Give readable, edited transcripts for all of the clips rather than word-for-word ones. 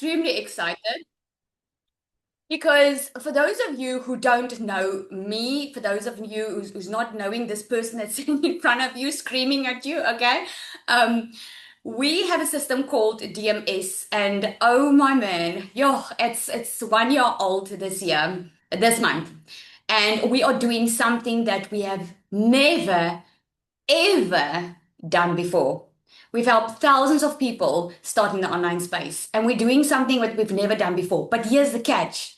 extremely excited because for those of you who don't know me, for those of you who's not knowing this person that's sitting in front of you screaming at you, okay? Um, we have a system called DMS, and oh my man, yo, it's 1 year old this month, and we are doing something that we have never ever done before. We've helped thousands of people start in the online space, and we're doing something that we've never done before. But here's the catch: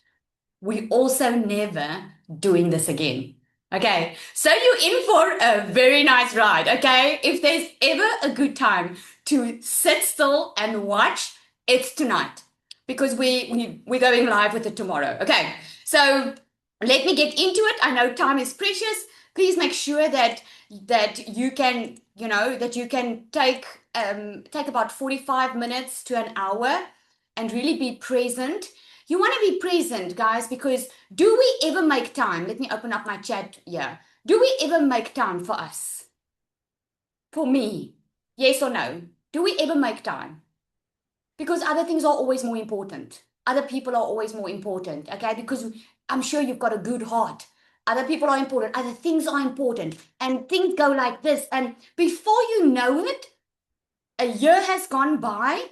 we also never doing this again. Okay, so you're in for a very nice ride. Okay, if there's ever a good time to sit still and watch, it's tonight because we're going live with it tomorrow. Okay, so let me get into it. I know time is precious. Please make sure that you can that you can take about 45 minutes to an hour and really be present. You want to be present, guys, because do we ever make time? Let me open up my chat here. Do we ever make time for us? For me? Yes or no? Do we ever make time? Because other things are always more important. Other people are always more important, okay? Because I'm sure you've got a good heart. Other people are important. Other things are important. And things go like this. And before you know it, a year has gone by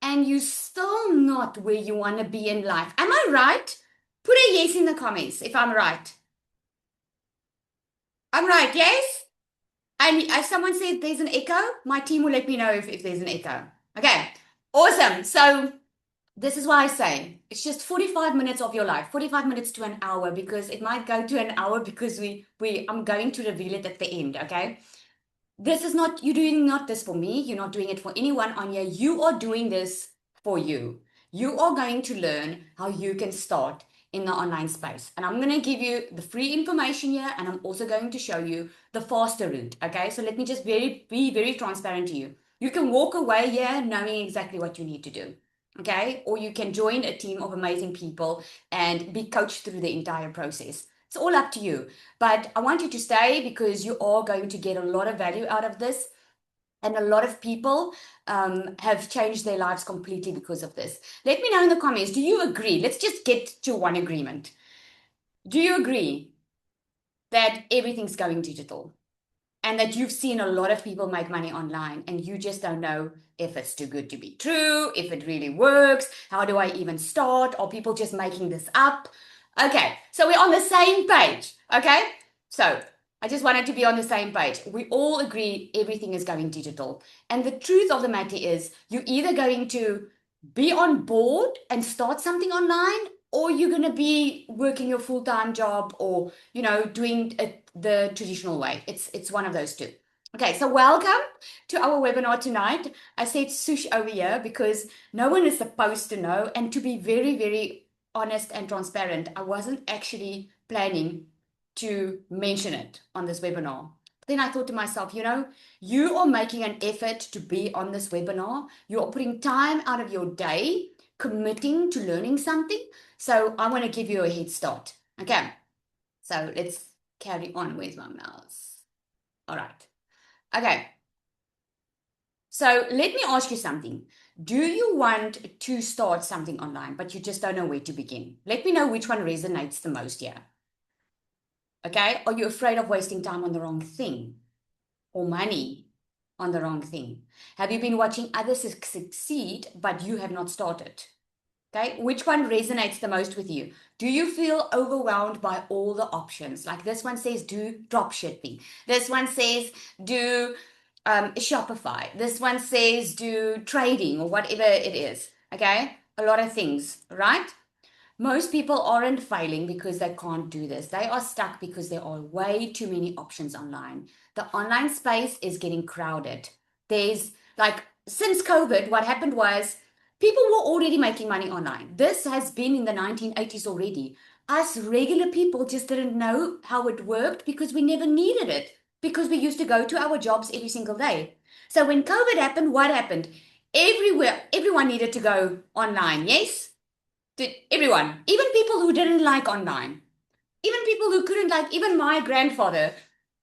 and you're still not where you want to be in life. Am I right? Put a yes in the comments if I'm right. I'm right, yes? And if someone says there's an echo, my team will let me know if there's an echo. Okay, awesome. So this is why I say it's just 45 minutes of your life, 45 minutes to an hour, because it might go to an hour because I'm going to reveal it at the end, okay? This is not, you're doing not this for me. You're not doing it for anyone on here. You are doing this for you. You are going to learn how you can start in the online space. And I'm going to give you the free information here, and I'm also going to show you the faster route. Okay, so let me just be very transparent to you. You can walk away here knowing exactly what you need to do. Okay, or you can join a team of amazing people and be coached through the entire process. It's all up to you. But I want you to stay because you are going to get a lot of value out of this. And a lot of people have changed their lives completely because of this. Let me know in the comments. Do you agree? Let's just get to one agreement. Do you agree that everything's going digital and that you've seen a lot of people make money online and you just don't know if it's too good to be true, if it really works? How do I even start? Are people just making this up? Okay, so we're on the same page. Okay, so I just wanted to be on the same page. We all agree everything is going digital. And the truth of the matter is, you're either going to be on board and start something online, or you're going to be working your full-time job or, doing it the traditional way. It's one of those two. Okay, so welcome to our webinar tonight. I said sush over here because no one is supposed to know. And to be very, very honest and transparent, I wasn't actually planning to mention it on this webinar. Then I thought to myself, you are making an effort to be on this webinar. You are putting time out of your day, committing to learning something. So I want to give you a head start. Okay, so let's carry on. Where's my mouse? All right. Okay. So let me ask you something. Do you want to start something online, but you just don't know where to begin? Let me know which one resonates the most here. Okay. Are you afraid of wasting time on the wrong thing or money on the wrong thing? Have you been watching others succeed, but you have not started? Okay, which one resonates the most with you? Do you feel overwhelmed by all the options? Like this one says do drop shipping. This one says do Shopify. This one says do trading or whatever it is. Okay, a lot of things, right? Most people aren't failing because they can't do this. They are stuck because there are way too many options online. The online space is getting crowded. There's like, since COVID, what happened was people were already making money online. This has been in the 1980s already. Us regular people just didn't know how it worked because we never needed it because we used to go to our jobs every single day. So when COVID happened, what happened? Everywhere, everyone needed to go online, yes? Did everyone, even people who didn't like online, even people who couldn't like, even my grandfather,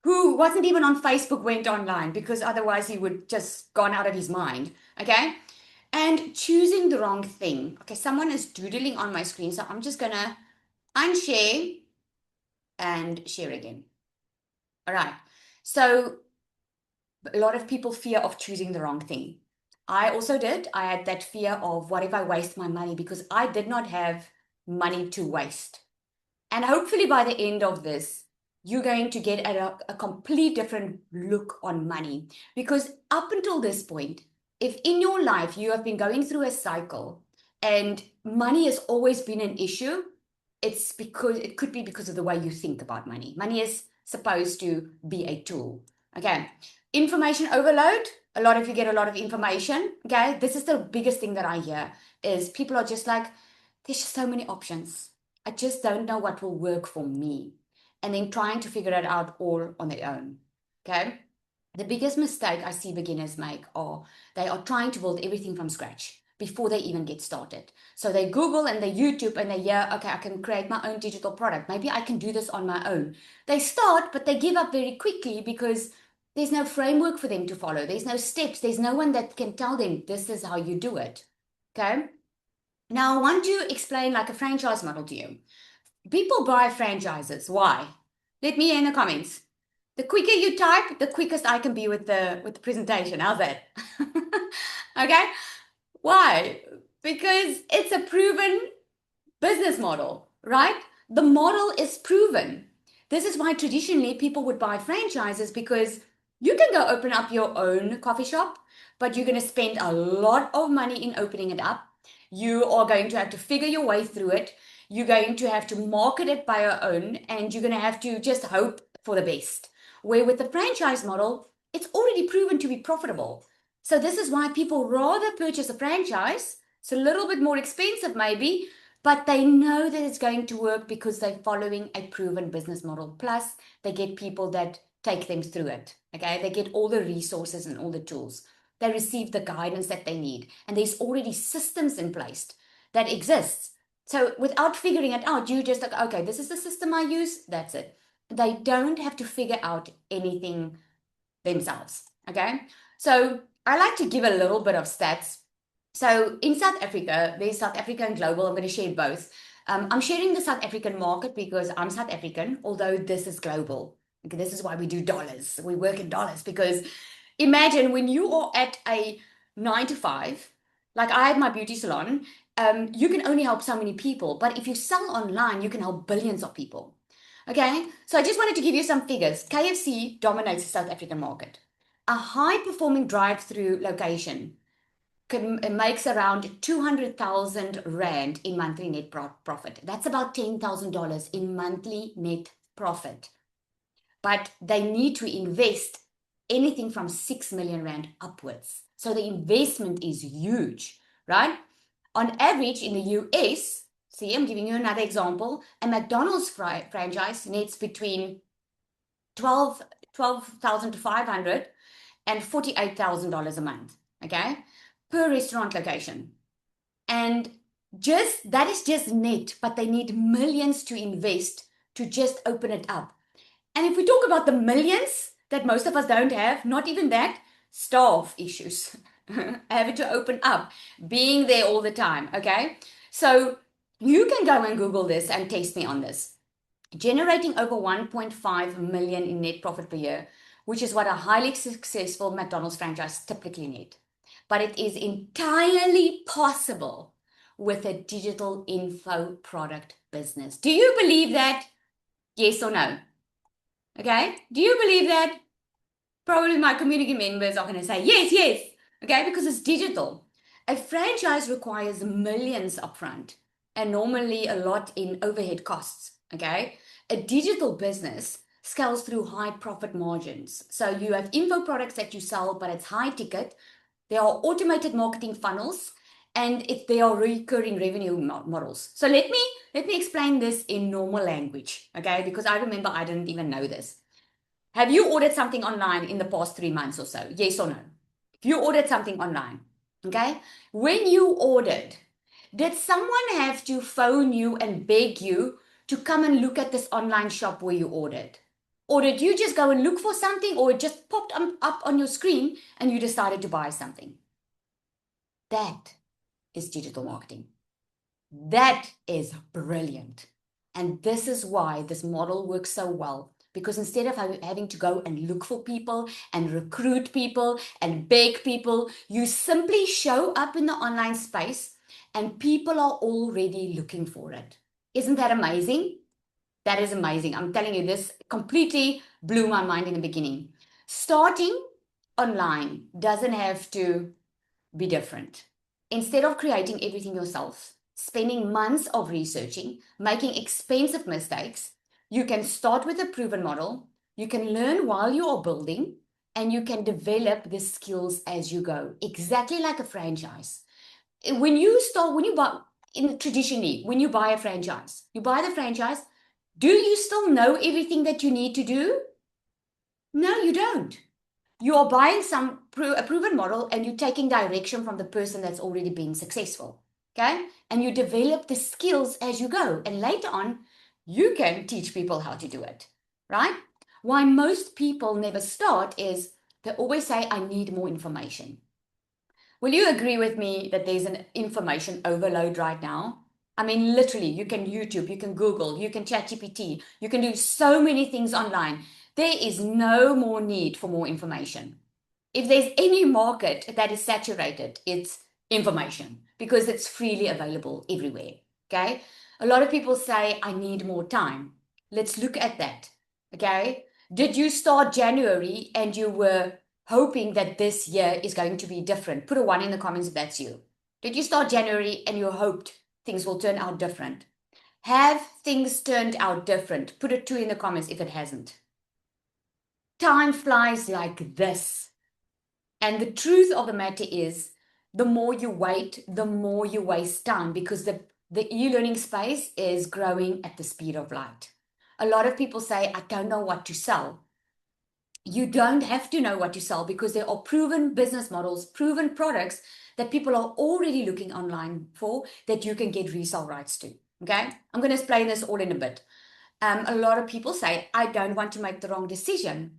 who wasn't even on Facebook, went online because otherwise he would just gone out of his mind. Okay. And choosing the wrong thing. Okay, someone is doodling on my screen, so I'm just gonna unshare and share again. All right. So a lot of people fear of choosing the wrong thing. I also did. I had that fear of what if I waste my money because I did not have money to waste. And hopefully by the end of this, you're going to get a complete different look on money. Because up until this point, if in your life you have been going through a cycle and money has always been an issue, it's because it could be because of the way you think about money. Money is supposed to be a tool. Okay. Information overload. A lot of you get a lot of information. Okay. This is the biggest thing that I hear is people are just like, there's just so many options. I just don't know what will work for me. And then trying to figure it out all on their own. Okay. The biggest mistake I see beginners make are they are trying to build everything from scratch before they even get started. So they Google and they YouTube and they hear, okay, I can create my own digital product. Maybe I can do this on my own. They start, but they give up very quickly because there's no framework for them to follow. There's no steps. There's no one that can tell them this is how you do it. Okay. Now I want to explain like a franchise model to you. People buy franchises. Why? Let me hear in the comments. The quicker you type, the quickest I can be with the presentation. How's that? Okay? Why? Because it's a proven business model, right? The model is proven. This is why traditionally people would buy franchises because you can go open up your own coffee shop, but you're going to spend a lot of money in opening it up. You are going to have to figure your way through it. You're going to have to market it by your own, and you're going to have to just hope for the best. Where with the franchise model, it's already proven to be profitable. So this is why people rather purchase a franchise. It's a little bit more expensive maybe, but they know that it's going to work because they're following a proven business model. Plus, they get people that take them through it. Okay, they get all the resources and all the tools. They receive the guidance that they need, and there's already systems in place that exists. So without figuring it out, you just like, okay, this is the system I use. That's it. They don't have to figure out anything themselves. Okay, so I like to give a little bit of stats. So in South Africa, there's South Africa and global. I'm going to share both. I'm sharing the South African market because I'm South African, although this is global. Okay, this is why we do dollars. We work in dollars because imagine when you are at a 9 to 5, like I had my beauty salon, you can only help so many people. But if you sell online, you can help billions of people. Okay, so I just wanted to give you some figures. KFC dominates the South African market. A high performing drive through location it makes around 200,000 Rand in monthly net profit. That's about $10,000 in monthly net profit. But they need to invest anything from 6 million Rand upwards. So the investment is huge, right? On average in the US, see, I'm giving you another example, a McDonald's franchise nets between 12,500 and $48,000 a month, okay, per restaurant location. And just that is just net, but they need millions to invest to just open it up. And if we talk about the millions that most of us don't have, not even that, staff issues, having to open up, being there all the time, okay? So you can go and Google this and test me on this. Generating over 1.5 million in net profit per year, which is what a highly successful McDonald's franchise typically need. But it is entirely possible with a digital info product business. Do you believe that? Yes or no? Okay. Do you believe that? Probably my community members are going to say yes, yes. Okay, because it's digital. A franchise requires millions upfront and normally a lot in overhead costs. Okay. A digital business scales through high profit margins. So you have info products that you sell, but it's high ticket. There are automated marketing funnels and they are recurring revenue models. So let me explain this in normal language, okay? Because I remember I didn't even know this. Have you ordered something online in the past 3 months or so? Yes or no? If you ordered something online, okay? When you ordered, did someone have to phone you and beg you to come and look at this online shop where you ordered? Or did you just go and look for something or it just popped up on your screen and you decided to buy something? That is digital marketing. That is brilliant. And this is why this model works so well. Because instead of having to go and look for people and recruit people and beg people, you simply show up in the online space and people are already looking for it. Isn't that amazing? That is amazing. I'm telling you, this completely blew my mind in the beginning. Starting online doesn't have to be different. Instead of creating everything yourself, spending months of researching, making expensive mistakes, you can start with a proven model, you can learn while you are building, and you can develop the skills as you go, exactly like a franchise. When you buy, traditionally, when you buy a franchise, you buy the franchise, do you still know everything that you need to do? No, you don't. You are buying a proven model and you're taking direction from the person that's already been successful. Okay. And you develop the skills as you go. And later on, you can teach people how to do it. Right? Why most people never start is they always say, I need more information. Will you agree with me that there's an information overload right now? I mean, literally, you can YouTube, you can Google, you can ChatGPT, you can do so many things online. There is no more need for more information. If there's any market that is saturated, it's information because it's freely available everywhere. Okay. A lot of people say, I need more time. Let's look at that. Okay. Did you start January and you were hoping that this year is going to be different? Put a 1 in the comments if that's you. Did you start January and you hoped things will turn out different? Have things turned out different? Put a 2 in the comments if it hasn't. Time flies like this. And the truth of the matter is, the more you wait, the more you waste time because the e-learning space is growing at the speed of light. A lot of people say, I don't know what to sell. You don't have to know what to sell because there are proven business models, proven products that people are already looking online for that you can get resale rights to. Okay, I'm going to explain this all in a bit. A lot of people say, I don't want to make the wrong decision.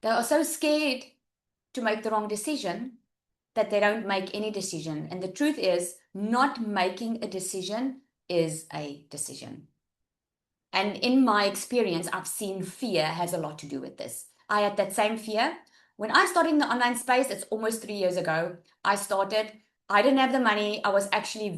They are so scared to make the wrong decision that they don't make any decision. And the truth is, not making a decision is a decision. And in my experience, I've seen fear has a lot to do with this. I had that same fear. When I started in the online space, it's almost 3 years ago, I didn't have the money. I was actually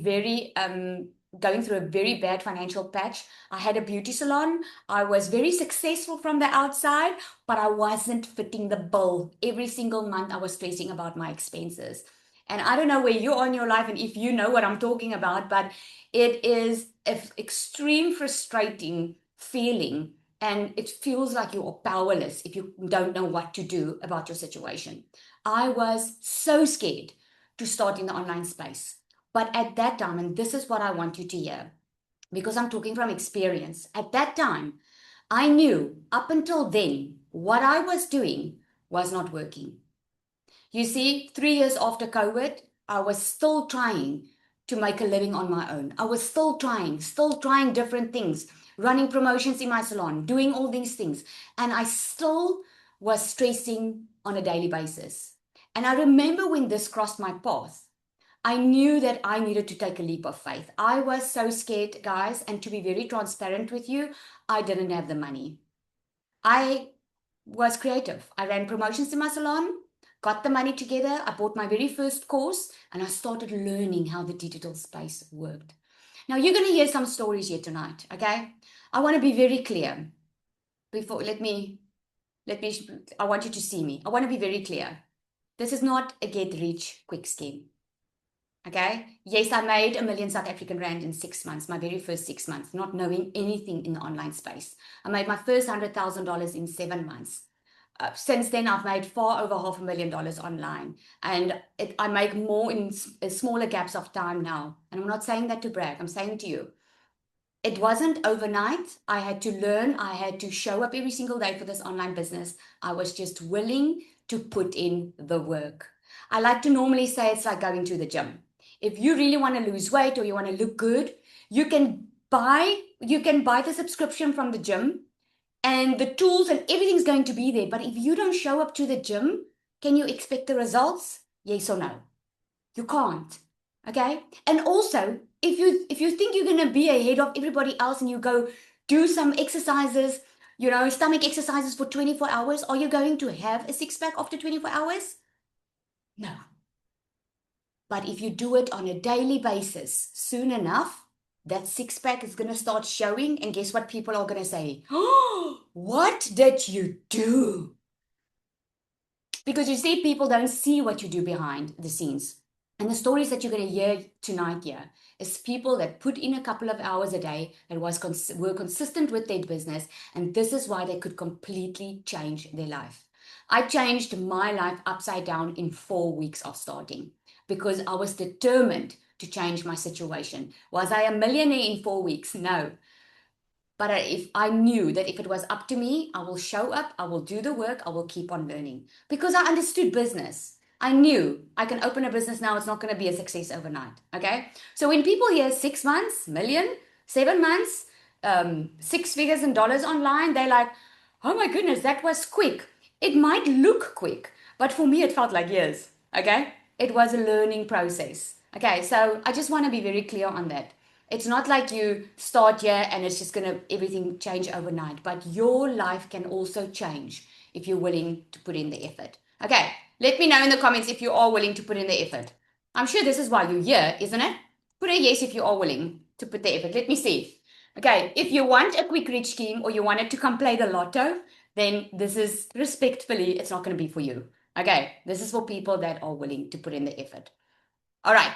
going through a very bad financial patch. I had a beauty salon. I was very successful from the outside, but I wasn't fitting the bill. Every single month, I was stressing about my expenses. And I don't know where you are in your life and if you know what I'm talking about, but it is an extreme frustrating feeling. And it feels like you are powerless if you don't know what to do about your situation. I was so scared to start in the online space. But at that time, and this is what I want you to hear, because I'm talking from experience, at that time, I knew up until then what I was doing was not working. You see, 3 years after COVID, I was still trying to make a living on my own. I was still trying different things, running promotions in my salon, doing all these things. And I still was stressing on a daily basis. And I remember when this crossed my path, I knew that I needed to take a leap of faith. I was so scared, guys. And to be very transparent with you, I didn't have the money. I was creative. I ran promotions in my salon, got the money together. I bought my very first course and I started learning how the digital space worked. Now you're going to hear some stories here tonight. Okay. I want to be very clear before, I want you to see me. I want to be very clear. This is not a get rich quick scheme. Okay. Yes, I made 1 million South African Rand in 6 months, my very first 6 months, not knowing anything in the online space. I made my first $100,000 in 7 months. Since then, I've made far over $500,000 online. And I make more in smaller gaps of time now. And I'm not saying that to brag. I'm saying to you, it wasn't overnight. I had to learn. I had to show up every single day for this online business. I was just willing to put in the work. I like to normally say it's like going to the gym. If you really want to lose weight or you want to look good, you can buy the subscription from the gym and the tools and everything's going to be there. But if you don't show up to the gym, can you expect the results? Yes or no? You can't. Okay? And also, if you think you're gonna be ahead of everybody else and you go do some exercises, stomach exercises for 24 hours, are you going to have a six pack after 24 hours? No. But if you do it on a daily basis, soon enough, that six pack is gonna start showing, and guess what people are gonna say? Oh, what did you do? Because you see, people don't see what you do behind the scenes. And the stories that you're going to hear tonight here is people that put in a couple of hours a day and were consistent with their business. And this is why they could completely change their life. I changed my life upside down in 4 weeks of starting because I was determined to change my situation. Was I a millionaire in 4 weeks? No. But if I knew that if it was up to me, I will show up, I will do the work, I will keep on learning. Because I understood business. I knew I can open a business now, it's not going to be a success overnight. Okay? So when people hear 6 months, million, 7 months, six figures in dollars online, they're like, oh my goodness, that was quick. It might look quick, but for me, it felt like years. Okay? It was a learning process. Okay, so I just want to be very clear on that. It's not like you start here and it's just going to everything change overnight, but your life can also change if you're willing to put in the effort. Okay, let me know in the comments if you are willing to put in the effort. I'm sure this is why you're here, isn't it? Put a yes if you are willing to put the effort. Let me see. Okay, if you want a quick rich scheme or you wanted to come play the lotto, then this is respectfully, it's not going to be for you. Okay, this is for people that are willing to put in the effort. All right.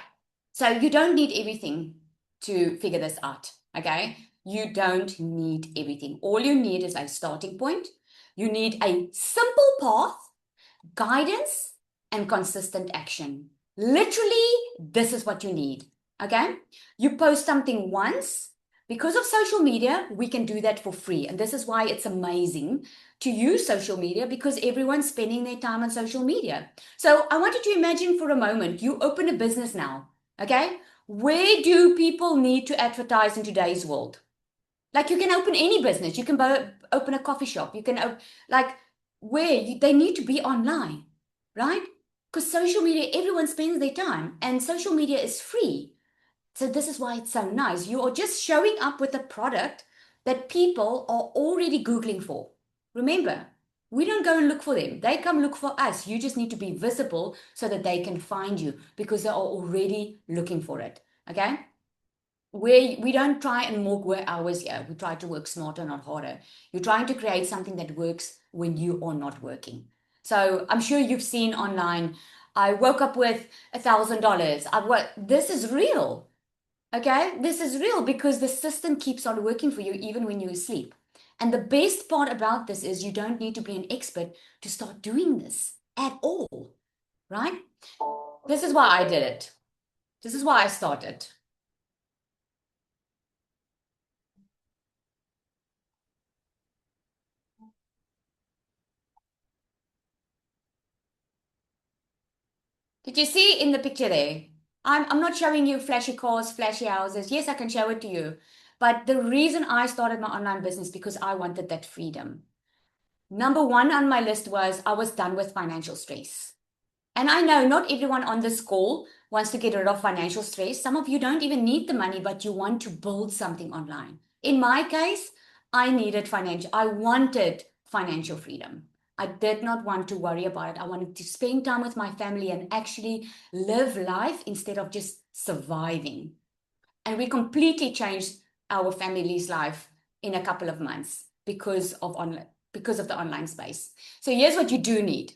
So you don't need everything to figure this out. Okay. You don't need everything. All you need is a starting point. You need a simple path, guidance, and consistent action. Literally, this is what you need. Okay. You post something once. Because of social media, we can do that for free. And this is why it's amazing to use social media because everyone's spending their time on social media. So I wanted to imagine for a moment, you open a business now, okay? Where do people need to advertise in today's world? Like you can open any business. You can open a coffee shop. You can, like, they need to be online, right? Because social media, everyone spends their time and social media is free. So this is why it's so nice. You are just showing up with a product that people are already Googling for. Remember, we don't go and look for them. They come look for us. You just need to be visible so that they can find you because they are already looking for it. Okay? We don't try and work hours here. We try to work smarter, not harder. You're trying to create something that works when you are not working. So I'm sure you've seen online, I woke up with $1,000. This is real. Okay, this is real because the system keeps on working for you even when you're asleep. And the best part about this is you don't need to be an expert to start doing this at all, right? This is why I did it. This is why I started. Did you see in the picture there? I'm not showing you flashy cars, flashy houses. Yes, I can show it to you. But the reason I started my online business because I wanted that freedom. Number one on my list was I was done with financial stress. And I know not everyone on this call wants to get rid of financial stress. Some of you don't even need the money, but you want to build something online. In my case, I wanted financial freedom. I did not want to worry about it. I wanted to spend time with my family and actually live life instead of just surviving. And we completely changed our family's life in a couple of months because of the online space. So here's what you do need.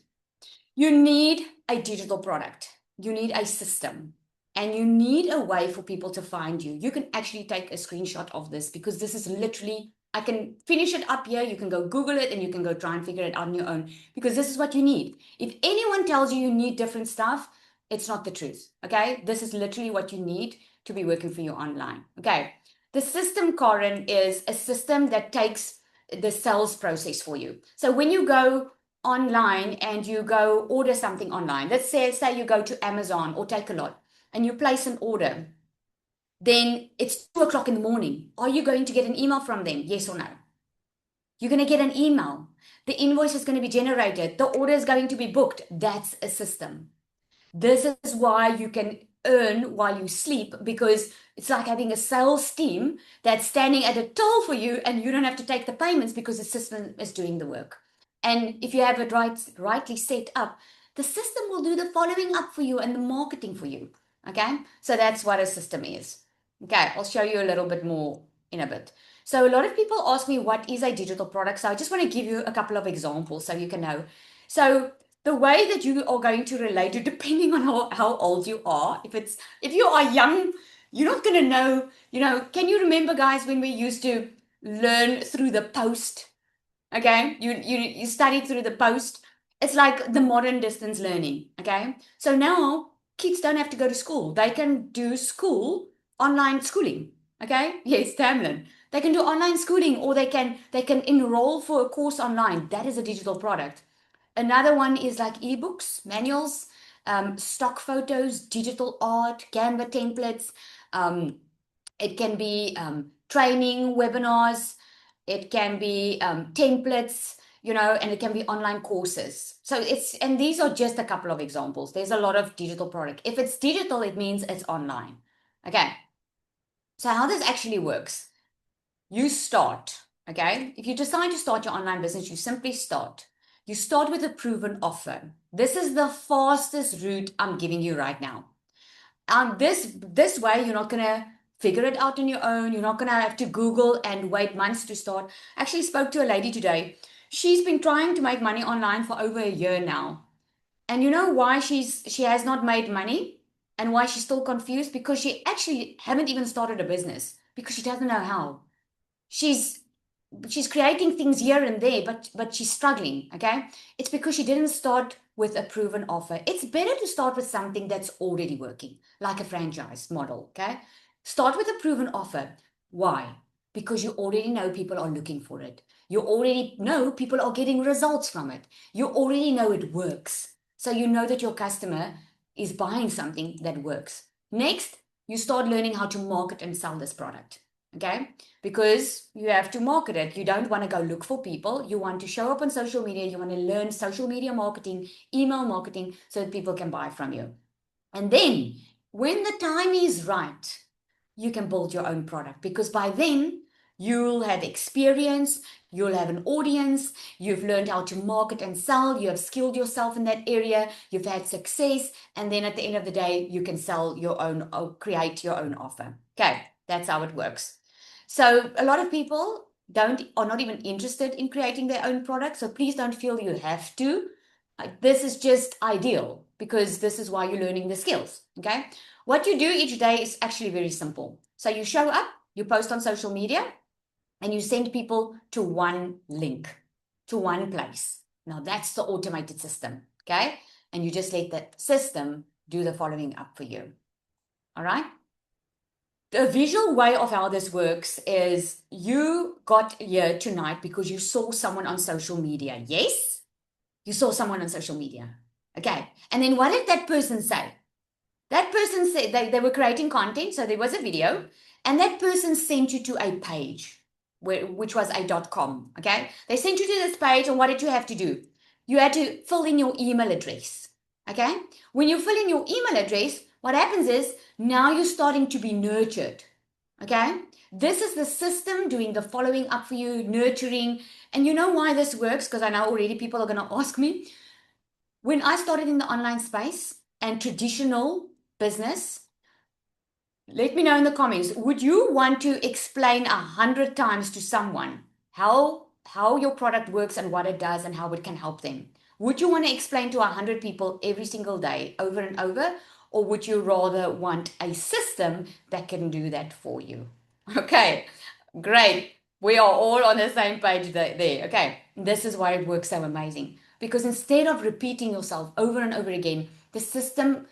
You need a digital product. You need a system. And you need a way for people to find you. You can actually take a screenshot of this because this is literally, I can finish it up here. You can go Google it and you can go try and figure it out on your own because this is what you need. If anyone tells you you need different stuff, it's not the truth. Okay. This is literally what you need to be working for you online. Okay. The system, Karen, is a system that takes the sales process for you. So when you go online and you go order something online, let's say you go to Amazon or Takealot and you place an order, then it's 2 o'clock in the morning. Are you going to get an email from them? Yes or no? You're going to get an email. The invoice is going to be generated. The order is going to be booked. That's a system. This is why you can earn while you sleep, because it's like having a sales team that's standing at a till for you, and you don't have to take the payments because the system is doing the work. And if you have it rightly set up, the system will do the following up for you and the marketing for you. Okay, so that's what a system is. Okay, I'll show you a little bit more in a bit. So a lot of people ask me, what is a digital product? So I just want to give you a couple of examples so you can know. So the way that you are going to relate to, depending on how old you are, if you are young, you're not going to know, can you remember, guys, when we used to learn through the post? Okay, you study through the post. It's like the modern distance learning. Okay, so now kids don't have to go to school. They can do school online schooling. Okay, yes, Tamlin. They can do online schooling, or they can enroll for a course online. That is a digital product. Another one is like ebooks, manuals, stock photos, digital art, Canva templates. Um, it can be training webinars. It can be templates, and it can be online courses. And these are just a couple of examples. There's a lot of digital product. If it's digital, it means it's online. Okay. So how this actually works, you start, okay? If you decide to start your online business, you simply start. You start with a proven offer. This is the fastest route I'm giving you right now. This way, you're not gonna figure it out on your own. You're not gonna have to Google and wait months to start. I actually spoke to a lady today. She's been trying to make money online for over a year now. And you know why she has not made money and why she's still confused? Because she actually haven't even started a business because she doesn't know how. She's she's creating things here and there, but she's struggling. Okay, it's because she didn't start with a proven offer. It's better to start with something that's already working, like a franchise model. Okay, start with a proven offer. Why? Because you already know people are looking for it. You already know people are getting results from it. You already know it works, so you know that your customer is buying something that works. Next, you start learning how to market and sell this product. Okay, because you have to market it. You don't want to go look for people. You want to show up on social media. You want to learn social media marketing, email marketing, so that people can buy from you. And then when the time is right, you can build your own product, because by then you'll have experience, you'll have an audience, you've learned how to market and sell, you have skilled yourself in that area, you've had success, and then at the end of the day, you can sell your own, or create your own offer. Okay, that's how it works. So a lot of people don't are not even interested in creating their own product. So please don't feel you have to. This is just ideal because this is why you're learning the skills. Okay. What you do each day is actually very simple. So you show up, you post on social media, and you send people to one link, to one place. Now that's the automated system. Okay. And you just let that system do the following up for you. All right. The visual way of how this works is you got here tonight because you saw someone on social media. Yes? You saw someone on social media. Okay. And then what did that person say? That person said they were creating content. So there was a video, and that person sent you to a page which was a .com. Okay. They sent you to this page, and what did you have to do? You had to fill in your email address. Okay. When you fill in your email address, what happens is now you're starting to be nurtured. Okay. This is the system doing the following up for you, nurturing. And you know why this works? Because I know already people are going to ask me. When I started in the online space and traditional business, let me know in the comments. Would you want to explain 100 times to someone how your product works and what it does and how it can help them? Would you want to explain to 100 people every single day, over and over? Or would you rather want a system that can do that for you? Okay, great. We are all on the same page there. Okay, this is why it works so amazing. Because instead of repeating yourself over and over again, the system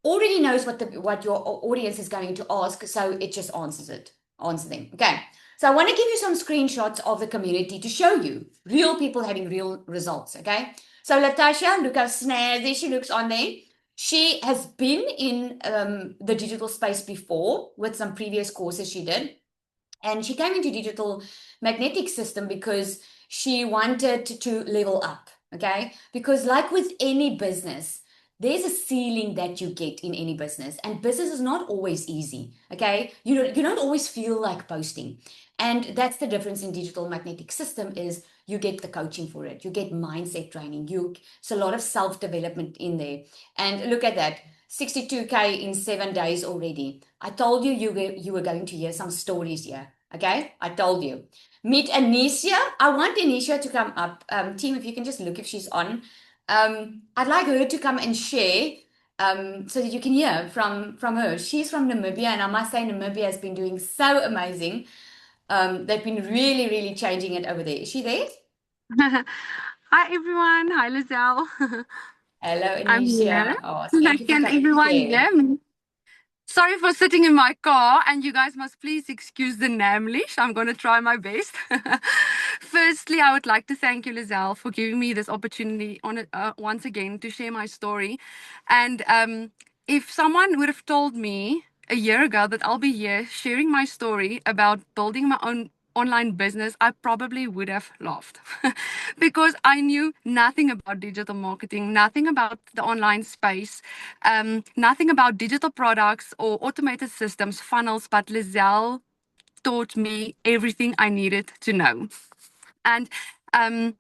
already knows what your audience is going to ask, so it just answer them. Okay. So I want to give you some screenshots of the community to show you real people having real results. Okay. So Latasha, look how snazzy she looks on there. She has been in the digital space before with some previous courses she did. And she came into digital magnetic system because she wanted to level up. Okay. Because like with any business, there's a ceiling that you get in any business, and business is not always easy. Okay, you don't always feel like posting, and that's the difference in digital magnetic system is you get the coaching for it, you get mindset training, you it's a lot of self development in there. And look at that, 62K in 7 days already. I told you you were going to hear some stories here. Okay, I told you. Meet Anisha. I want Anisha to come up. Team, if you can just look if she's on. I'd like her to come and share so that you can hear from her. She's from Namibia, and I must say Namibia has been doing so amazing. They've been really, really changing it over there. Is she there? Hi everyone. Hi Lizelle. Hello, I'm here. Anisha. Oh, thank you for Can coming to everyone share. hear me? Sorry for sitting in my car, and you guys must please excuse the Namlish. I'm going to try my best. Firstly, I would like to thank you, Lizelle, for giving me this opportunity once again to share my story. And if someone would have told me a year ago that I'll be here sharing my story about building my own online business, I probably would have laughed because I knew nothing about digital marketing, nothing about the online space, nothing about digital products or automated systems, funnels, but Lizelle taught me everything I needed to know. And um,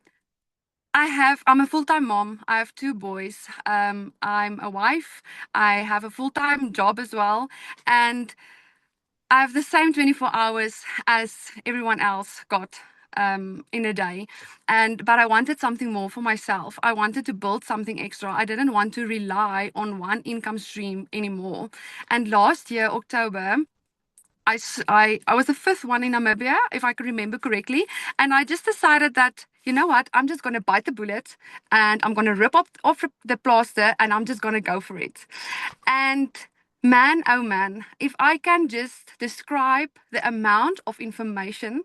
I'm a full-time mom. I have two boys. I'm a wife. I have a full-time job as well. And I have the same 24 hours as everyone else got in a day. But I wanted something more for myself. I wanted to build something extra. I didn't want to rely on one income stream anymore. And last year, October, I was the fifth one in Namibia, if I can remember correctly. And I just decided that, you know what, I'm just going to bite the bullet and I'm going to rip off the plaster and I'm just going to go for it. And man, oh man, if I can just describe the amount of information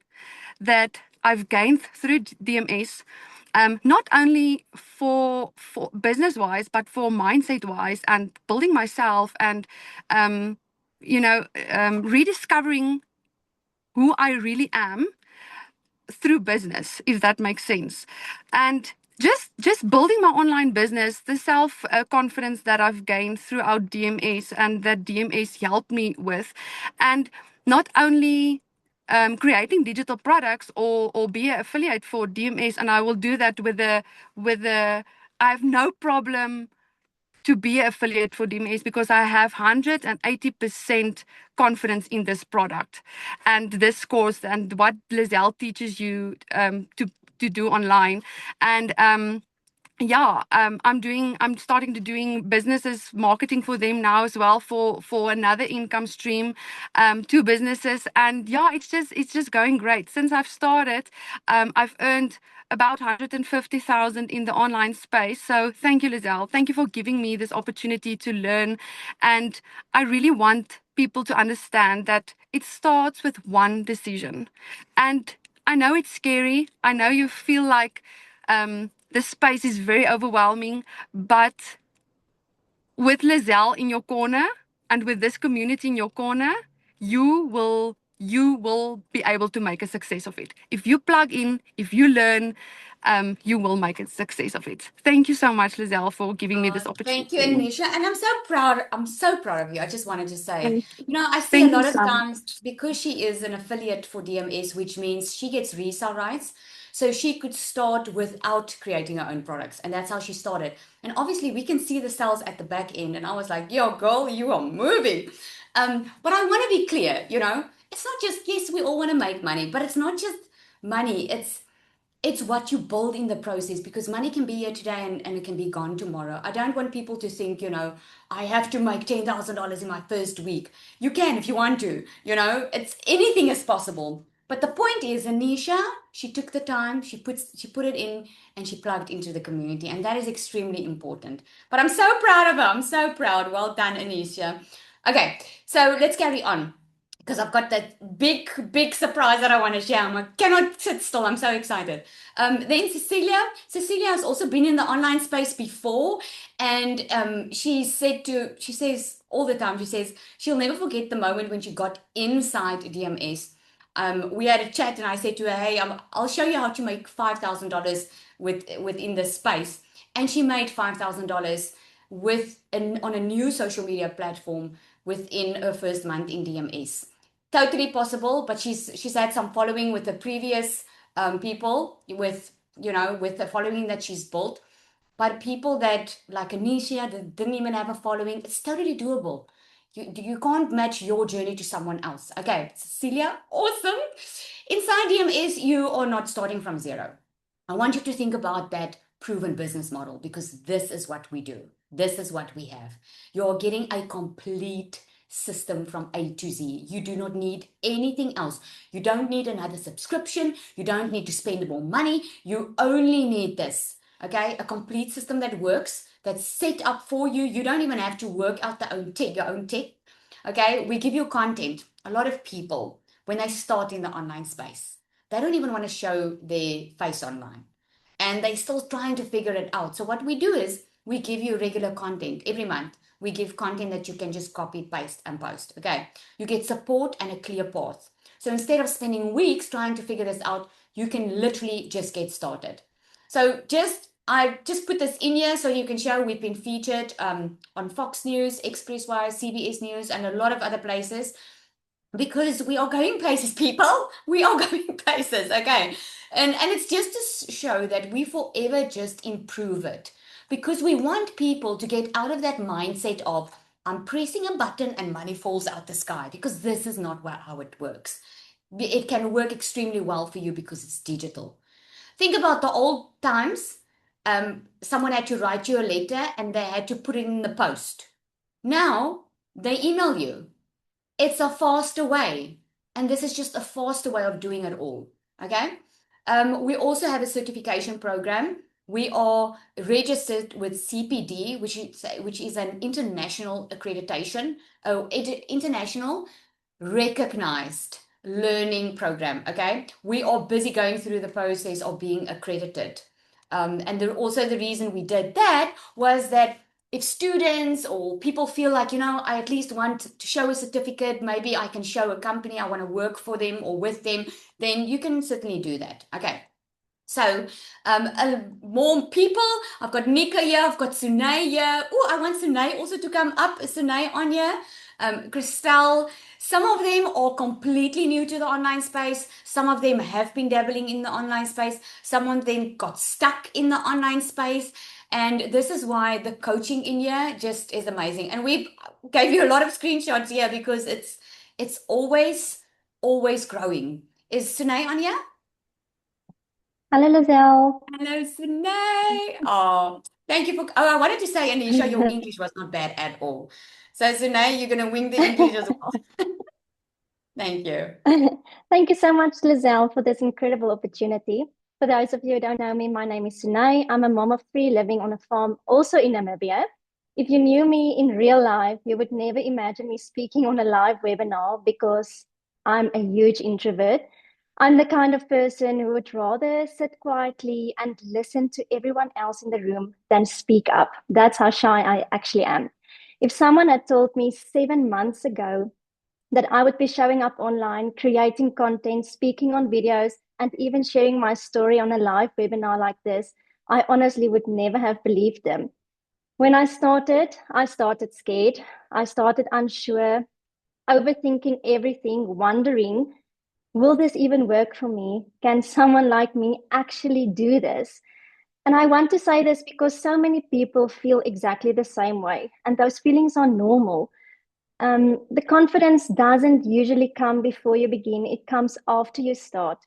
that I've gained through DMS, not only for business wise, but for mindset wise and building myself and rediscovering who I really am through business, if that makes sense. And just building my online business, the self confidence that I've gained throughout DMS and that DMS helped me with, and not only creating digital products or be an affiliate for DMS, and I will do that with the I have no problem to be an affiliate for DMS because I have 180% confidence in this product and this course and what Lizelle teaches you to do online. And I'm starting to doing businesses marketing for them now as well for another income stream, two businesses. And yeah, it's just going great. Since I've started, I've earned about 150,000 in the online space. So thank you, Lizelle. Thank you for giving me this opportunity to learn. And I really want people to understand that it starts with one decision. And I know it's scary. I know you feel like the space is very overwhelming, but with Lizelle in your corner and with this community in your corner, you will be able to make a success of it. If you plug in, if you learn, you will make a success of it. Thank you so much, Lizelle, for giving me this Thank you, opportunity. Anisha. And I'm so proud. I'm so proud of you. I just wanted to say, Thank I see a thank you lot of so times much. because she is an affiliate for DMS, which means she gets resale rights. So she could start without creating her own products. And that's how she started. And obviously, we can see the sales at the back end. And I was like, yo, girl, you are moving. But I want to be clear, it's not just, yes, we all want to make money, but it's not just money. It's what you build in the process because money can be here today and it can be gone tomorrow. I don't want people to think, I have to make $10,000 in my first week. You can if you want to, it's anything is possible. But the point is, Anisha, she took the time, she put it in and she plugged into the community. And that is extremely important. But I'm so proud of her. I'm so proud. Well done, Anisha. Okay, so let's carry on because I've got that big, big surprise that I want to share. I cannot sit still. I'm so excited. Then Cecilia has also been in the online space before, and she says all the time, she says she'll never forget the moment when she got inside DMS. We had a chat, and I said to her, "Hey, I'll show you how to make $5,000 within this space," and she made $5,000 on a new social media platform within her first month in DMS. Totally possible, but she's had some following with the previous people with with the following that she's built. But people that like Anisha that didn't even have a following, it's totally doable. You can't match your journey to someone else. Okay, Cecilia, awesome. Inside DMS, you are not starting from zero. I want you to think about that proven business model because this is what we do. This is what we have. You're getting a complete system from A to Z. You do not need anything else. You don't need another subscription. You don't need to spend more money. You only need this. Okay, a complete system that works, that's set up for you. You don't even have to work out your own tech. Okay, we give you content. A lot of people, when they start in the online space, they don't even want to show their face online and they're still trying to figure it out. So what we do is we give you regular content every month. We give content that you can just copy, paste, and post. Okay, you get support and a clear path. So instead of spending weeks trying to figure this out, you can literally just get started. So I just put this in here so you can show we've been featured on Fox News, Expresswise, CBS News, and a lot of other places because we are going places, people. We are going places, okay? And it's just to show that we forever just improve it because we want people to get out of that mindset of I'm pressing a button and money falls out the sky because this is not how it works. It can work extremely well for you because it's digital. Think about the old times. Someone had to write you a letter and they had to put it in the post. Now they email you. It's a faster way. And this is just a faster way of doing it all. Okay. We also have a certification program. We are registered with CPD, which is an international accreditation, international recognized learning program. Okay, we are busy going through the process of being accredited. And also the reason we did that was that if students or people feel like, I at least want to show a certificate, maybe I can show a company I want to work for them or with them, then you can certainly do that. Okay. So, more people. I've got Nika here. I've got Sunay here. Oh, I want Sunay also to come up. Is Sunay on here? Christelle. Some of them are completely new to the online space. Some of them have been dabbling in the online space. Some of them got stuck in the online space. And this is why the coaching in here just is amazing. And we gave you a lot of screenshots here because it's always growing. Is Sunay on here? Hello, Lizelle. Hello, Sunay. Oh, thank you for. Oh, I wanted to say, Anisha, your English was not bad at all. So, Sunay, you're going to wing the English as well. Thank you. Thank you so much, Lizelle, for this incredible opportunity. For those of you who don't know me, my name is Sunay. I'm a mom of three living on a farm also in Namibia. If you knew me in real life, you would never imagine me speaking on a live webinar because I'm a huge introvert. I'm the kind of person who would rather sit quietly and listen to everyone else in the room than speak up. That's how shy I actually am. If someone had told me 7 months ago that I would be showing up online, creating content, speaking on videos, and even sharing my story on a live webinar like this, I honestly would never have believed them. When I started scared. I started unsure, overthinking everything, wondering, will this even work for me? Can someone like me actually do this? And I want to say this because so many people feel exactly the same way, and those feelings are normal. The confidence doesn't usually come before you begin, it comes after you start.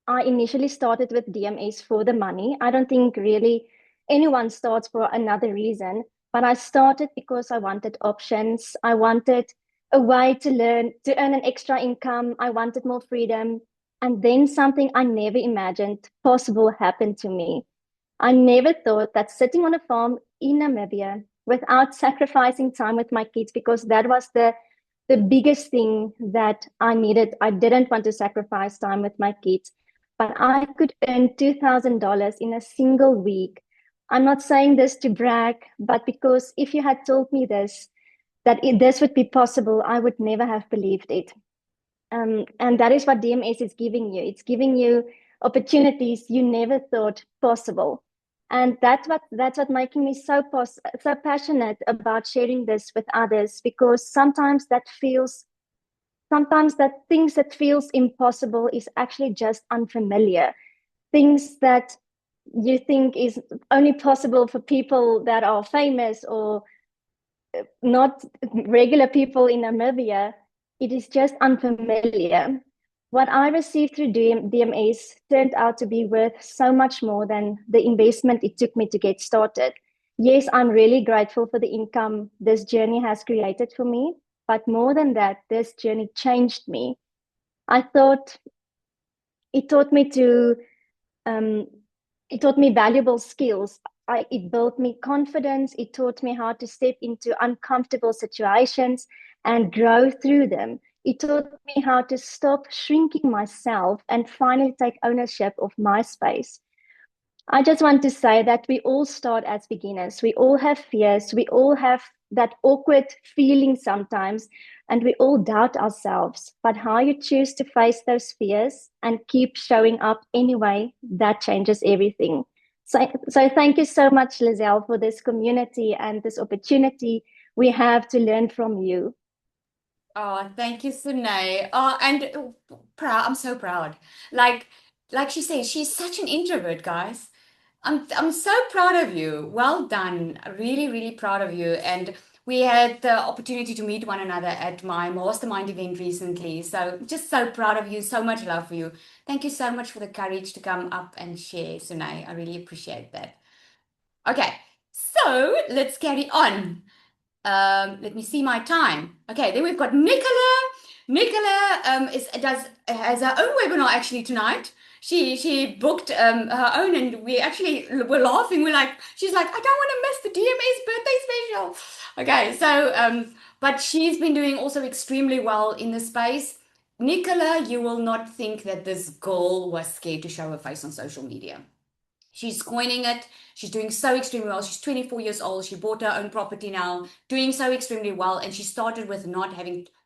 I initially started with DMS for the money. I don't think really anyone starts for another reason, but I started because I wanted options. I wanted a way to earn an extra income. I wanted more freedom. And then something I never imagined possible happened to me. I never thought that sitting on a farm in Namibia without sacrificing time with my kids, because that was the biggest thing that I needed. I didn't want to sacrifice time with my kids, but I could earn $2,000 in a single week. I'm not saying this to brag, but because if you had told me this would be possible, I would never have believed it. And that is what DMS is giving you. It's giving you opportunities you never thought possible. And that's what making me so passionate about sharing this with others, because sometimes that things that feels impossible is actually just unfamiliar. Things that you think is only possible for people that are famous or not regular people in Namibia, it is just unfamiliar. What I received through DMS turned out to be worth so much more than the investment it took me to get started. Yes, I'm really grateful for the income this journey has created for me, but more than that, this journey changed me. I thought it taught me to um, it taught me valuable skills. It built me confidence. It taught me how to step into uncomfortable situations and grow through them. It taught me how to stop shrinking myself and finally take ownership of my space. I just want to say that we all start as beginners. We all have fears. We all have that awkward feeling sometimes, and we all doubt ourselves. But how you choose to face those fears and keep showing up anyway, that changes everything. So thank you so much, Lizelle, for this community and this opportunity we have to learn from you. Oh, thank you, Sunay. Oh, and proud. I'm so proud. Like, like she says, she's such an introvert, guys. I'm so proud of you. Well done. Really, really proud of you. And we had the opportunity to meet one another at my mastermind event recently. So just so proud of you. So much love for you. Thank you so much for the courage to come up and share, Sunay. I really appreciate that. Okay, so let's carry on. Let me see my time. Okay, then we've got Nicola. Nicola has her own webinar actually tonight. She booked her own, and we actually were laughing. We're like, she's like, I don't want to miss the DMA's birthday special. Okay, so but she's been doing also extremely well in the space. Nicola, you will not think that this girl was scared to show her face on social media. She's coining it. She's doing so extremely well. She's 24 years old. She bought her own property now, doing so extremely well. And she started with not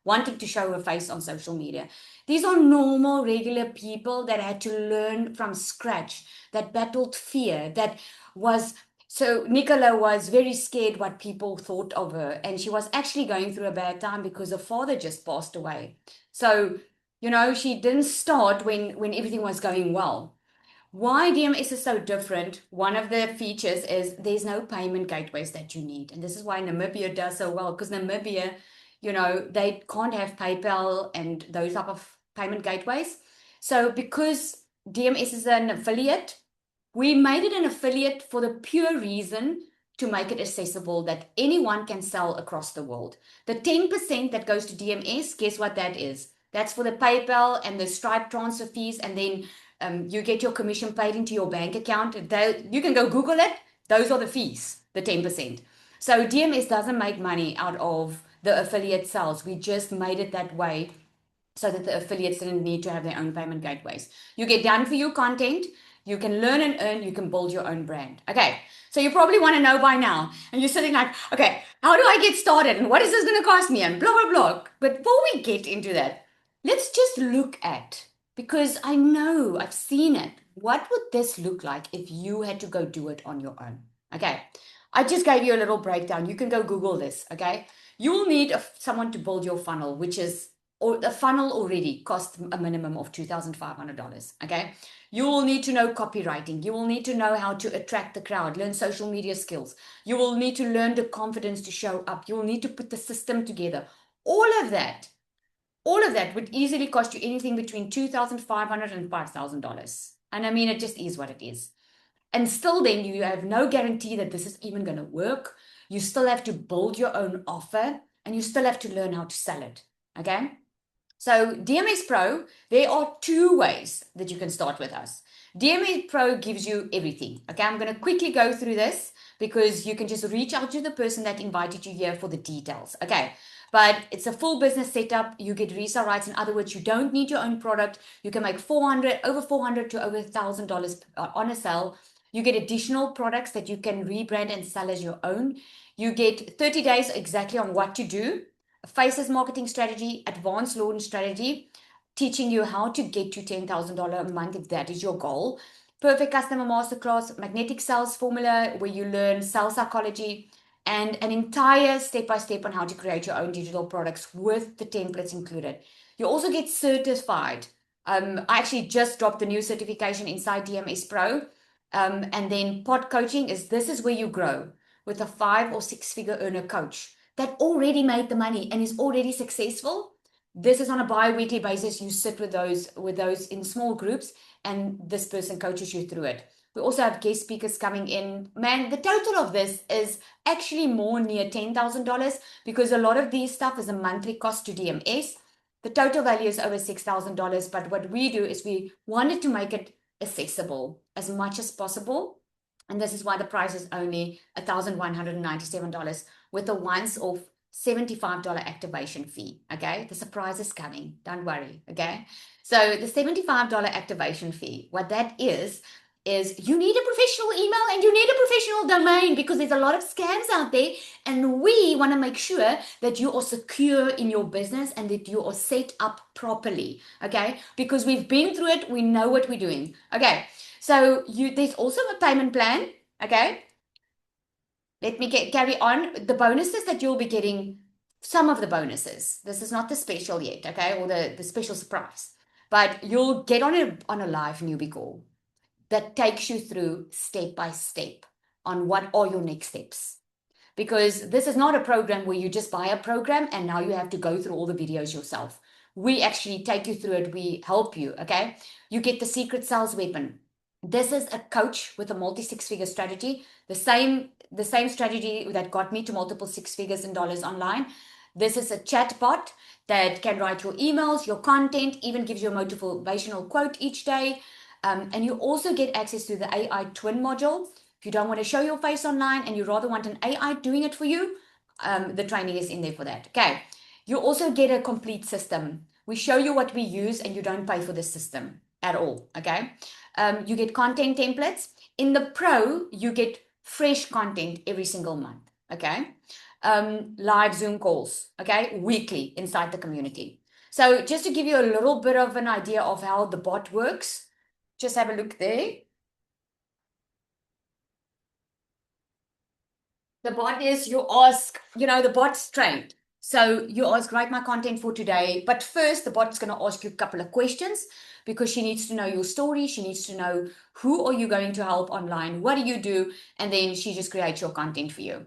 wanting to show her face on social media. These are normal, regular people that had to learn from scratch, that battled fear, that was. So Nicola was very scared what people thought of her. And she was actually going through a bad time because her father just passed away. So, she didn't start when everything was going well. Why DMS is so different, one of the features is there's no payment gateways that you need. And this is why Namibia does so well, because Namibia, they can't have PayPal and those type of payment gateways. So because DMS is an affiliate, we made it an affiliate for the pure reason to make it accessible that anyone can sell across the world. The 10% that goes to DMS, guess what that is? That's for the PayPal and the Stripe transfer fees, and then you get your commission paid into your bank account. You can go Google it. Those are the fees, the 10%. So DMS doesn't make money out of the affiliate sales. We just made it that way so that the affiliates didn't need to have their own payment gateways. You get done for your content, you can learn and earn, you can build your own brand. Okay, so you probably want to know by now, and you're sitting like, okay, how do I get started? And what is this going to cost me? And blah, blah, blah. But before we get into that, let's just look at, because I know I've seen it. What would this look like if you had to go do it on your own? Okay, I just gave you a little breakdown. You can go Google this, okay? You will need someone to build your funnel, which is or a funnel already costs a minimum of $2,500. Okay. You will need to know copywriting. You will need to know how to attract the crowd, learn social media skills. You will need to learn the confidence to show up. You will need to put the system together. All of that would easily cost you anything between $2,500 and $5,000. And I mean, it just is what it is. And still then you have no guarantee that this is even going to work. You still have to build your own offer, and you still have to learn how to sell it. Okay. So DMS Pro, there are two ways that you can start with us. DMS Pro gives you everything. Okay, I'm going to quickly go through this because you can just reach out to the person that invited you here for the details. Okay, but it's a full business setup. You get resale rights. In other words, you don't need your own product. You can make over 400 to over $1,000 on a sale. You get additional products that you can rebrand and sell as your own. You get 30 days exactly on what to do. Faces marketing strategy, advanced launch strategy, teaching you how to get to $10,000 a month if that is your goal. Perfect Customer Masterclass, Magnetic Sales Formula, where you learn sales psychology, and an entire step-by-step on how to create your own digital products with the templates included. You also get certified. I actually just dropped the new certification inside DMS Pro. And then pod coaching this is where you grow with a 5 or 6 figure earner coach that already made the money and is already successful. This is on a bi-weekly basis. You sit with those in small groups, and this person coaches you through it. We also have guest speakers coming in. Man, the total of this is actually more near $10,000 because a lot of these stuff is a monthly cost to DMS. The total value is over $6,000, but what we do is we wanted to make it accessible as much as possible. And this is why the price is only $1,197 with a once-off $75 activation fee. Okay, the surprise is coming. Don't worry. Okay, so the $75 activation fee, what that is you need a professional email and you need a professional domain because there's a lot of scams out there, and we want to make sure that you are secure in your business and that you are set up properly. Okay, because we've been through it, we know what we're doing. Okay, so there's also a payment plan. Okay, let me carry on. The bonuses that you'll be getting, some of the bonuses. This is not the special yet, okay, or the special surprise. But you'll get on a live newbie call that takes you through step by step on what are your next steps. Because this is not a program where you just buy a program and now you have to go through all the videos yourself. We actually take you through it. We help you, okay? You get the secret sales weapon. This is a coach with a multi-six-figure strategy. The same strategy that got me to multiple six figures in dollars online. This is a chat bot that can write your emails, your content, even gives you a motivational quote each day. And you also get access to the AI twin module. If you don't want to show your face online and you rather want an AI doing it for you, the training is in there for that. Okay. You also get a complete system. We show you what we use and you don't pay for the system at all. Okay. You get content templates. In the Pro, you get fresh content every single month. Okay. Live Zoom calls. Okay. Weekly inside the community. So just to give you a little bit of an idea of how the bot works, just have a look there. The bot is, you ask, the bot's trained. So you ask, write my content for today. But first, the bot's going to ask you a couple of questions because she needs to know your story. She needs to know who are you going to help online? What do you do? And then she just creates your content for you.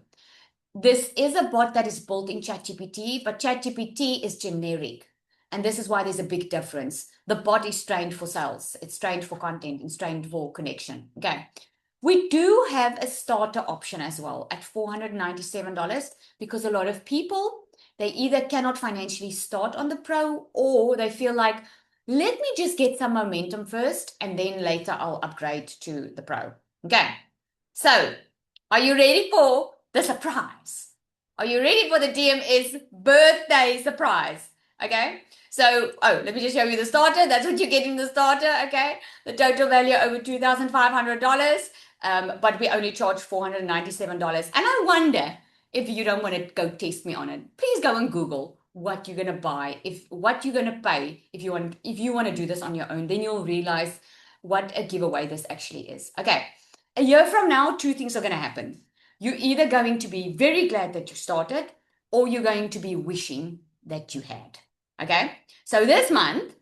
This is a bot that is built in ChatGPT, but ChatGPT is generic. And this is why there's a big difference. The bot is trained for sales. It's trained for content. It's trained for connection. Okay. We do have a starter option as well at $497 because a lot of people, they either cannot financially start on the Pro or they feel like, let me just get some momentum first and then later I'll upgrade to the Pro. Okay. So are you ready for the surprise? Are you ready for the DMS birthday surprise? Okay. So, let me just show you the starter. That's what you get in the starter. Okay. The total value over $2,500. But we only charge $497. And I wonder if you don't want to go test me on it, please go and Google what you're going to buy, what you're going to pay if you want to do this on your own. Then you'll realize what a giveaway this actually is. Okay. A year from now, two things are going to happen. You're either going to be very glad that you started or you're going to be wishing that you had. Okay. So this month,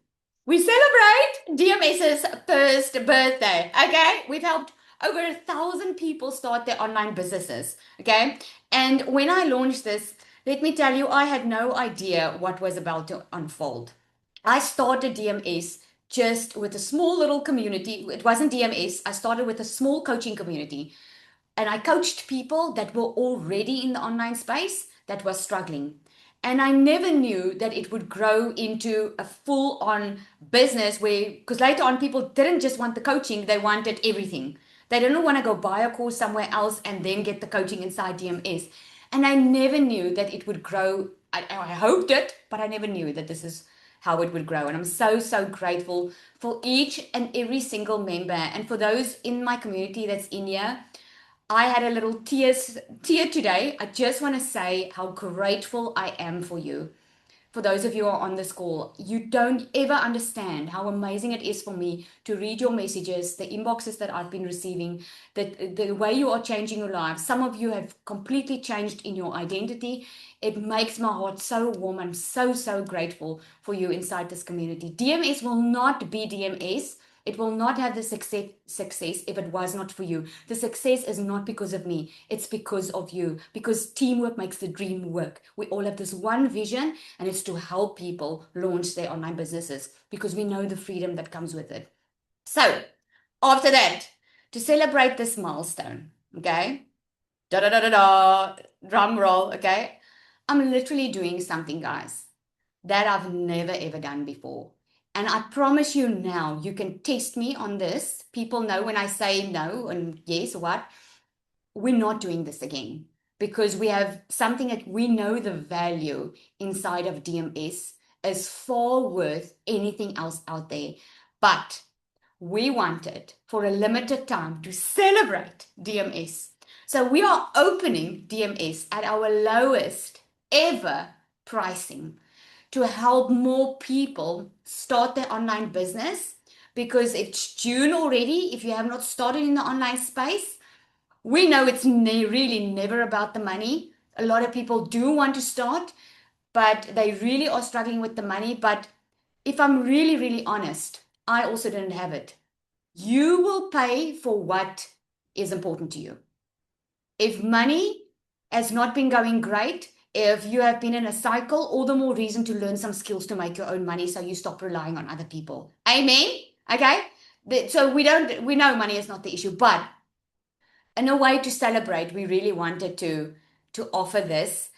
we celebrate DMS's first birthday. Okay. We've helped over 1,000 people start their online businesses. Okay. And when I launched this, let me tell you, I had no idea what was about to unfold. I started DMS just with a small little community. It wasn't DMS. I started with a small coaching community. And I coached people that were already in the online space that were struggling. And I never knew that it would grow into a full-on business where, because later on people didn't just want the coaching, they wanted everything. They didn't want to go buy a course somewhere else and then get the coaching inside DMS. And I never knew that it would grow. I hoped it, but I never knew that this is how it would grow. And I'm so, so grateful for each and every single member. And for those in my community that's in here, I had a little tear today. I just want to say how grateful I am for you. for those of you who are on this call, you don't ever understand how amazing it is for me to read your messages, the inboxes that I've been receiving, the way you are changing your lives. Some of you have completely changed in your identity. It makes my heart so warm. I'm so, so grateful for you inside this community. DMS will not be DMS. It will not have the success if it was not for you. The success is not because of me. It's because of you. Because teamwork makes the dream work. We all have this one vision, and it's to help people launch their online businesses because we know the freedom that comes with it. So, after that, to celebrate this milestone, okay? Da da da da da, drum roll, okay? I'm literally doing something, guys, that I've never ever done before. And I promise you now, you can test me on this. People know when I say no and yes or what. We're not doing this again because we have something that we know the value inside of DMS is far worth anything else out there. But we wanted for a limited time to celebrate DMS. So we are opening DMS at our lowest ever pricing to help more people start their online business, because it's June already. If you have not started in the online space, we know it's really never about the money. A lot of people do want to start, but they really are struggling with the money. But if I'm really, really honest, I also didn't have it. You will pay for what is important to you. If money has not been going great, if you have been in a cycle, all the more reason to learn some skills to make your own money so you stop relying on other people. Amen? Okay? So we know money is not the issue, but in a way to celebrate, we really wanted to offer this,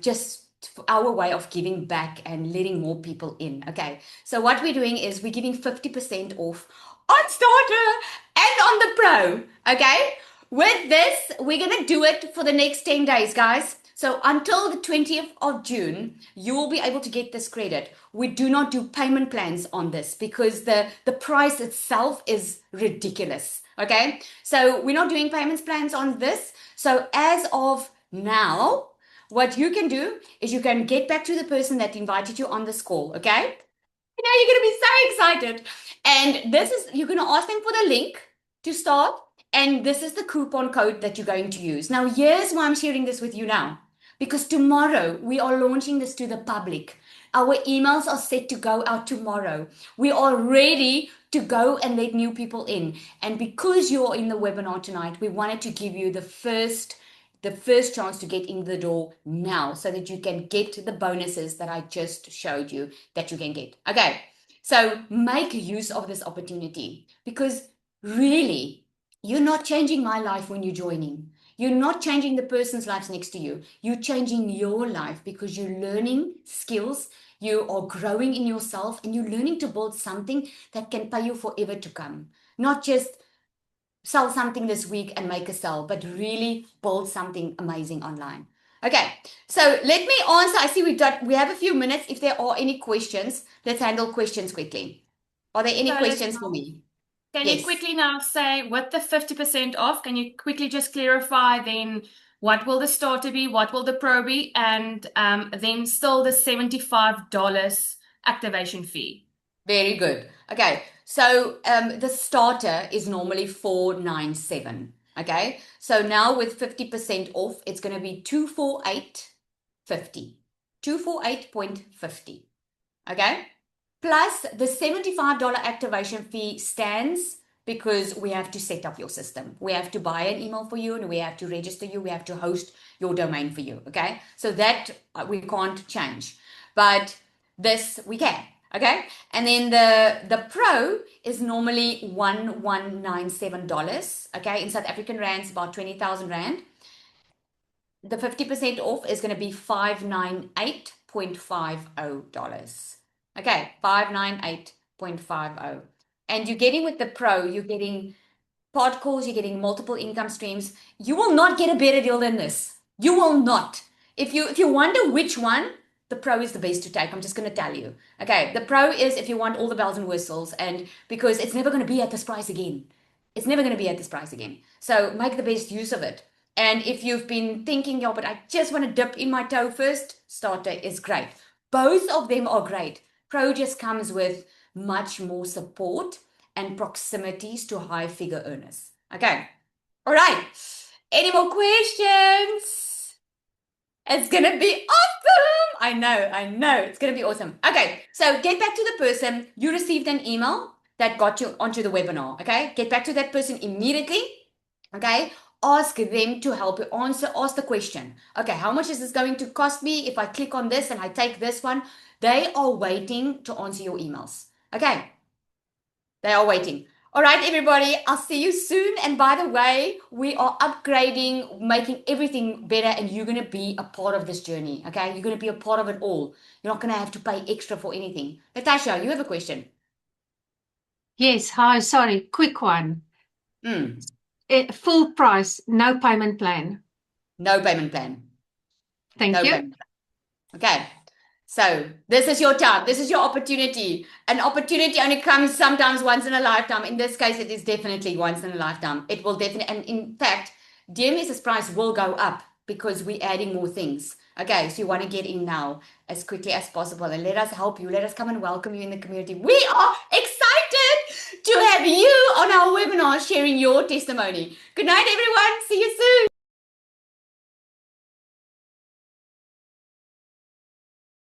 just our way of giving back and letting more people in. Okay, so what we're doing is we're giving 50% off on starter and on the pro. Okay, with this, we're gonna do it for the next 10 days, guys. So until the 20th of June, you will be able to get this credit. We do not do payment plans on this because the price itself is ridiculous. Okay, so we're not doing payments plans on this. So as of now, what you can do is you can get back to the person that invited you on this call. Okay, now you're going to be so excited. And this is, you're going to ask them for the link to start. And this is the coupon code that you're going to use. Now, here's why I'm sharing this with you now. Because tomorrow we are launching this to the public. Our emails are set to go out tomorrow. We are ready to go and let new people in. And because you're in the webinar tonight, we wanted to give you the first chance to get in the door now so that you can get the bonuses that I just showed you that you can get. Okay, so make use of this opportunity because really, you're not changing my life when you're joining. You're not changing the person's lives next to you. You're changing your life because you're learning skills, you are growing in yourself, and you're learning to build something that can pay you forever to come. Not just sell something this week and make a sale, but really build something amazing online. Okay, so let me answer. I see we have a few minutes. If there are any questions, let's handle questions quickly. Are there any questions for me? Can Yes. you quickly now say, with the 50% off, can you quickly just clarify then what will the starter be, what will the pro be, and then still the $75 activation fee? Very good. Okay, so the starter is normally $497. Okay, so now with 50% off, it's going to be $248.50. 248.50. Okay, plus the $75 activation fee stands because we have to set up your system. We have to buy an email for you and we have to register you. We have to host your domain for you. Okay, so that we can't change, but this we can. Okay, and then the pro is normally $1197. Okay, in South African rands, about 20,000 rand. The 50% off is going to be $598.50. Okay, $598.50. And you're getting with the pro, you're getting pod calls, you're getting multiple income streams. You will not get a better deal than this. You will not. If you wonder which one, the pro is the best to take. I'm just going to tell you. Okay, the pro is if you want all the bells and whistles, and because it's never going to be at this price again. It's never going to be at this price again. So make the best use of it. And if you've been thinking, but I just want to dip in my toe first, starter is great. Both of them are great. Pro just comes with much more support and proximities to high figure earners. Okay. All right. Any more questions? It's gonna be awesome. I know. It's gonna be awesome. Okay, so get back to the person. You received an email that got you onto the webinar. Okay, get back to that person immediately. Okay, ask them to help you answer. Ask the question. Okay, how much is this going to cost me if I click on this and I take this one? They are waiting to answer your emails. Okay, they are waiting. All right, everybody, I'll see you soon. And by the way, we are upgrading, making everything better, and you're going to be a part of this journey. Okay, you're going to be a part of it all. You're not going to have to pay extra for anything. Natasha, you have a question? Yes, hi, sorry, quick one. Full price, no payment plan. No payment plan. Thank No you. payment plan. Okay. So this is your time. This is your opportunity. An opportunity only comes sometimes once in a lifetime. In this case, it is definitely once in a lifetime. It will definitely, and in fact, DMS's price will go up because we're adding more things. Okay, so you want to get in now as quickly as possible and let us help you. Let us come and welcome you in the community. We are excited to have you on our webinar sharing your testimony. Good night, everyone. See you soon.